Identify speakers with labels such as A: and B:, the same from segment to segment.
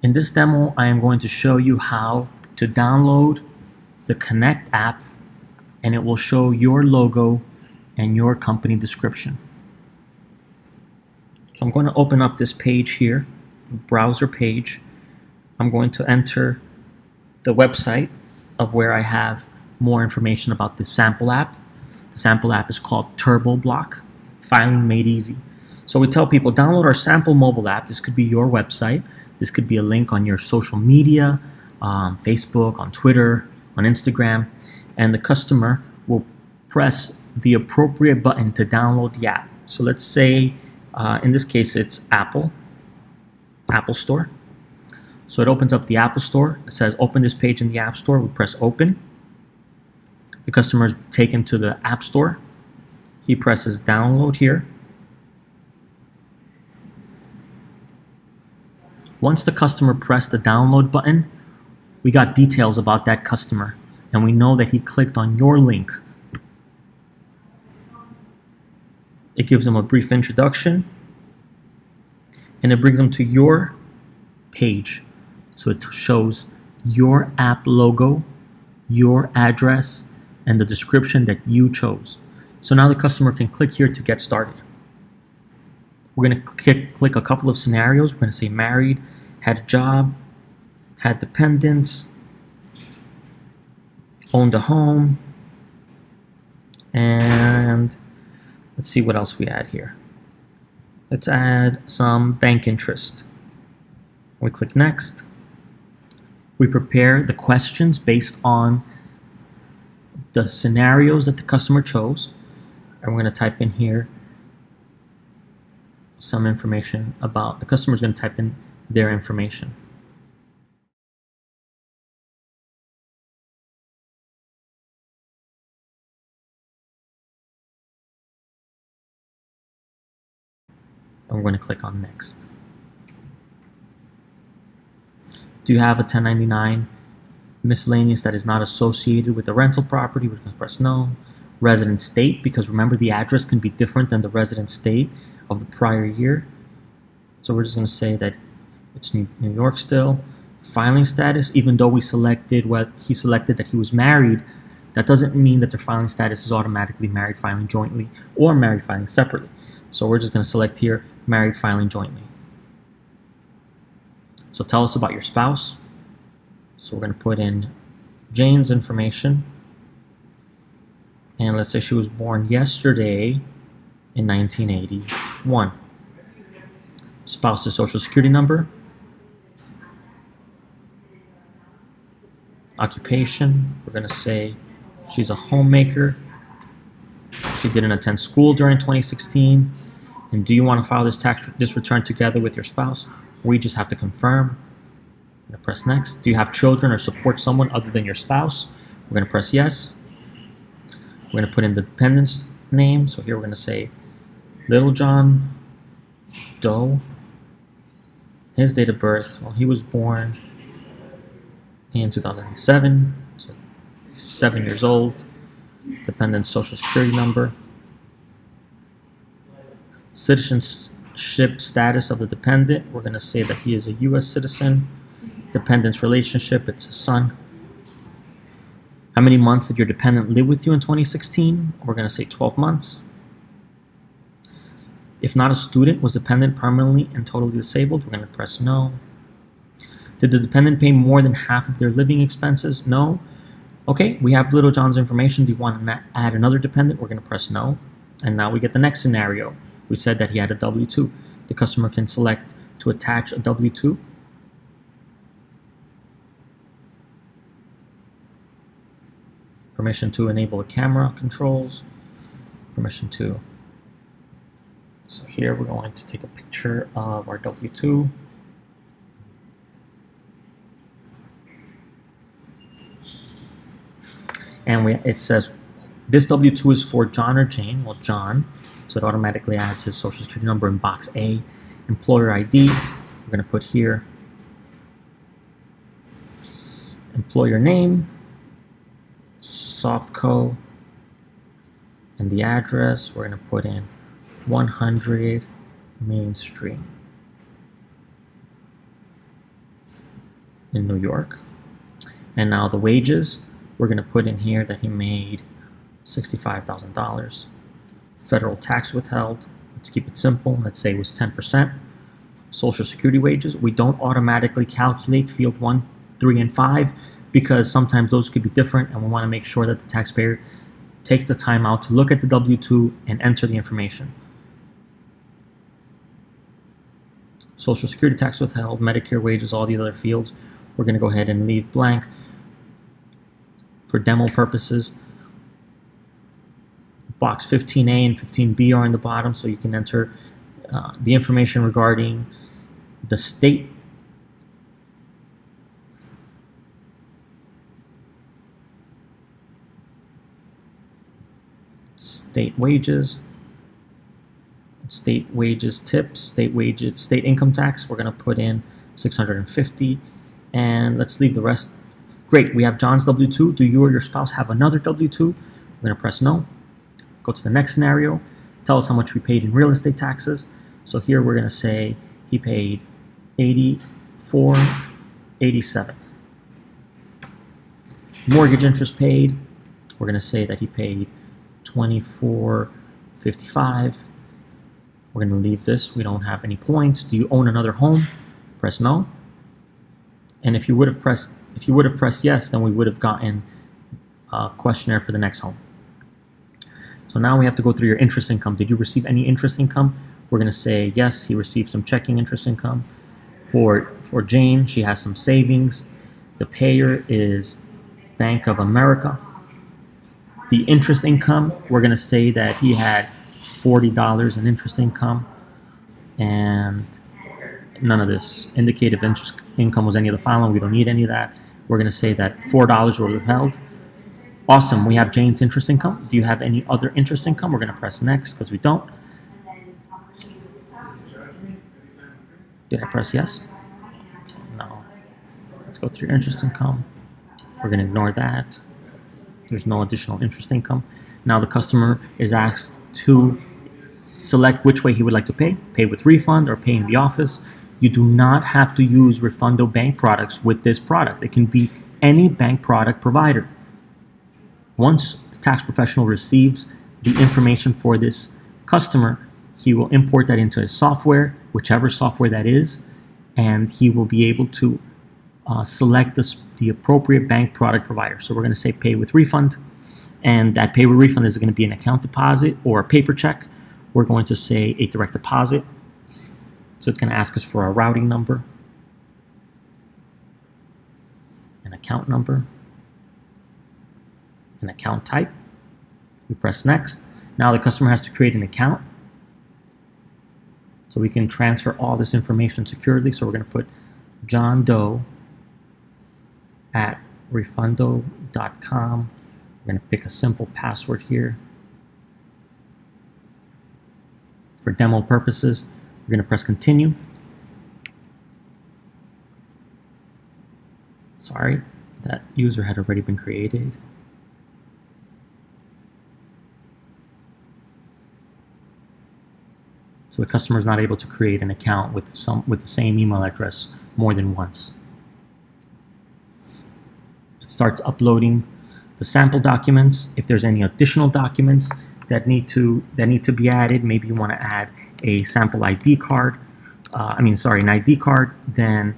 A: In this demo, I am going to show you how to download the Connect app, and it will show your logo and your company description. So I'm going to open up this page here, browser page. I'm going to enter the website of where I have more information about this sample app. The sample app is called TurboBlock, Filing Made Easy. So we tell people, download our sample mobile app. This could be your website. This could be a link on your social media, Facebook, on Twitter, on Instagram, and the customer will press the appropriate button to download the app. So let's say, in this case, it's Apple Store. So it opens up the Apple Store. It says, open this page in the App Store. We press open. The customer is taken to the App Store. He presses download here. Once the customer pressed the download button, we got details about that customer, and we know that he clicked on your link. It gives him a brief introduction, and it brings him to your page. So it shows your app logo, your address, and the description that you chose. So now the customer can click here to get started. We're going to click a couple of scenarios. We're going to say married, had a job, had dependents, owned a home, and let's see what else we add here. Let's add some bank interest. We click next. We prepare the questions based on the scenarios that the customer chose, and we're going to type in here some information about the customer. Is going to type in their information. And we're going to click on next. Do you have a 1099 miscellaneous that is not associated with the rental property? We're going to press no. Resident state, because remember the address can be different than the resident state of the prior year. So we're just going to say that it's New York still. Filing status, even though he selected that he was married, that doesn't mean that their filing status is automatically married filing jointly or married filing separately. So we're just going to select here married filing jointly. So tell us about your spouse. So we're going to put in Jane's information. And let's say she was born yesterday in 1981. Spouse's social security number. Occupation, we're going to say she's a homemaker. She didn't attend school during 2016. And do you want to file this return together with your spouse? We just have to confirm. I'm going to press next. Do you have children or support someone other than your spouse? We're going to press yes. We're going to put in the dependent's name. So here we're going to say Little John Doe. His date of birth, well, he was born in 2007, so 7 years old. Dependent's social security number. Citizenship status of the dependent, we're going to say that he is a U.S. citizen. Dependent's relationship, it's a son. How many months did your dependent live with you in 2016? We're going to say 12 months. If not a student, was dependent permanently and totally disabled? We're going to press no. Did the dependent pay more than half of their living expenses? No. Okay, we have Little John's information. Do you want to add another dependent? We're going to press no. And now we get the next scenario. We said that he had a W-2. The customer can select to attach a W-2. Permission to enable the camera controls. Permission to. So here we're going to take a picture of our W-2. And it says this W-2 is for John or Jane. Well, John. So it automatically adds his social security number in box A. Employer ID. We're going to put here employer name, softco, and the address. We're going to put in 100 Main Street. in New York. And now the wages, we're going to put in here that he made $65,000. Federal tax withheld, let's keep it simple. Let's say it was 10%. Social Security wages, we don't automatically calculate field 1, 3, and 5 because sometimes those could be different, and we want to make sure that the taxpayer takes the time out to look at the W-2 and enter the information. Social Security tax withheld, Medicare wages, all these other fields, we're going to go ahead and leave blank. For demo purposes, box 15A and 15B are in the bottom, so you can enter the information regarding the state wages, tips, state income tax. We're going to put in 650, and let's leave the rest. Great, we have John's W-2. Do you or your spouse have another W-2? We're going to press no. Go to the next scenario. Tell us how much we paid in real estate taxes. So here we're going to say he paid $84.87. Mortgage interest paid, we're going to say that he paid $24.55. We're going to leave this. We don't have any points. Do you own another home? Press no. And if you would have pressed yes, then we would have gotten a questionnaire for the next home. So now we have to go through your interest income. Did you receive any interest income? We're going to say yes, he received some checking interest income. For Jane, she has some savings. The payer is Bank of America. The interest income, we're going to say that he had $40 in interest income, and none of this indicative interest income was any of the following. We don't need any of that. We're going to say that $4 were withheld. Awesome, we have Jane's interest income. Do you have any other interest income? We're going to press next because we don't. Did I press yes? No. Let's go through interest income. We're going to ignore that. There's no additional interest income. Now the customer is asked to select which way he would like to pay with refund or pay in the office. You do not have to use Refundo bank products with this product. It can be any bank product provider. Once the tax professional receives the information for this customer, he will import that into his software, whichever software that is, and he will be able to select the appropriate bank product provider. So we're going to say pay with refund, and that pay with refund is going to be an account deposit or a paper check. We're going to say a direct deposit. So it's going to ask us for a routing number, an account number, an account type. We press next. Now the customer has to create an account so we can transfer all this information securely. So we're going to put John Doe at refundo.com. We're going to pick a simple password here. For demo purposes, we're going to press continue. Sorry, that user had already been created. So the customer is not able to create an account with the same email address more than once. It starts uploading the sample documents. If there's any additional documents that need to be added, maybe you want to add a sample ID card, an ID card, then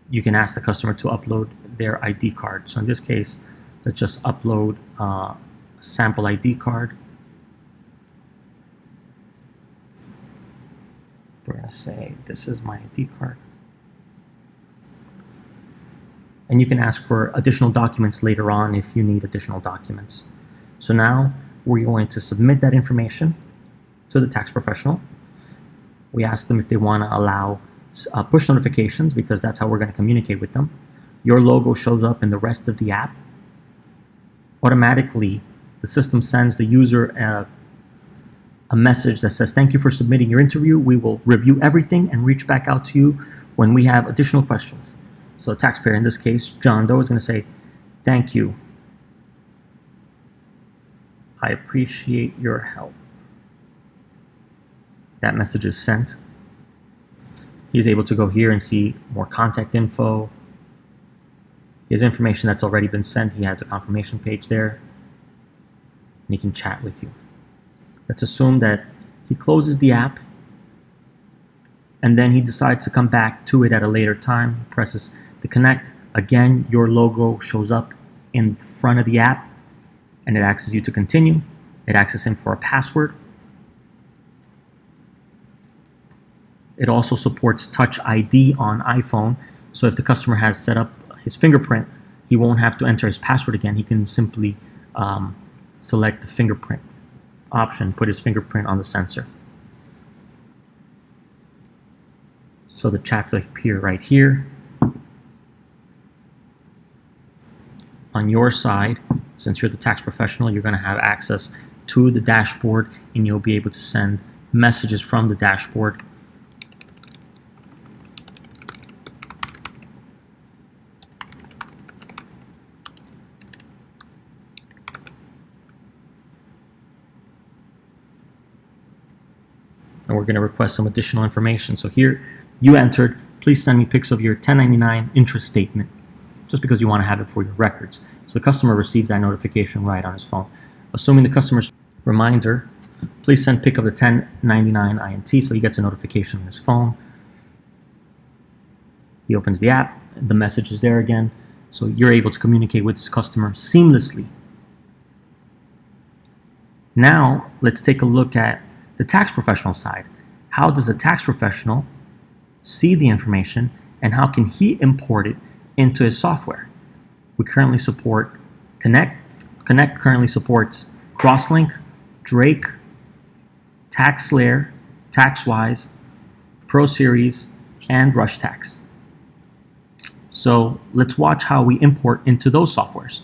A: you can ask the customer to upload their ID card. So in this case, let's just upload a sample ID card. We're going to say, this is my ID card. And you can ask for additional documents later on if you need additional documents. So now we're going to submit that information to the tax professional. We ask them if they want to allow push notifications, because that's how we're going to communicate with them. Your logo shows up in the rest of the app. Automatically, the system sends the user a message that says, thank you for submitting your interview. We will review everything and reach back out to you when we have additional questions. So the taxpayer, in this case, John Doe, is going to say, thank you. I appreciate your help. That message is sent. He's able to go here and see more contact info, He has information that's already been sent. He has a confirmation page there, and he can chat with you. Let's assume that he closes the app, and then he decides to come back to it at a later time, presses the connect. Again, your logo shows up in the front of the app, and it asks you to continue. It asks him for a password. It also supports Touch ID on iPhone, so if the customer has set up his fingerprint, he won't have to enter his password again. He can simply select the fingerprint option, put his fingerprint on the sensor. So the chats appear right here. On your side, since you're the tax professional, you're going to have access to the dashboard, and you'll be able to send messages from the dashboard. And we're going to request some additional information. So here you entered, please send me pics of your 1099 interest statement, just because you want to have it for your records. So the customer receives that notification right on his phone. Assuming the customer's reminder, please send pic of the 1099 INT, so he gets a notification on his phone. He opens the app, the message is there again, so you're able to communicate with this customer seamlessly. Now, let's take a look at the tax professional side. How does a tax professional see the information, and how can he import it into his software? We currently support Connect. Connect currently supports Crosslink, Drake, TaxSlayer, TaxWise, Pro Series, and RushTax. So let's watch how we import into those softwares.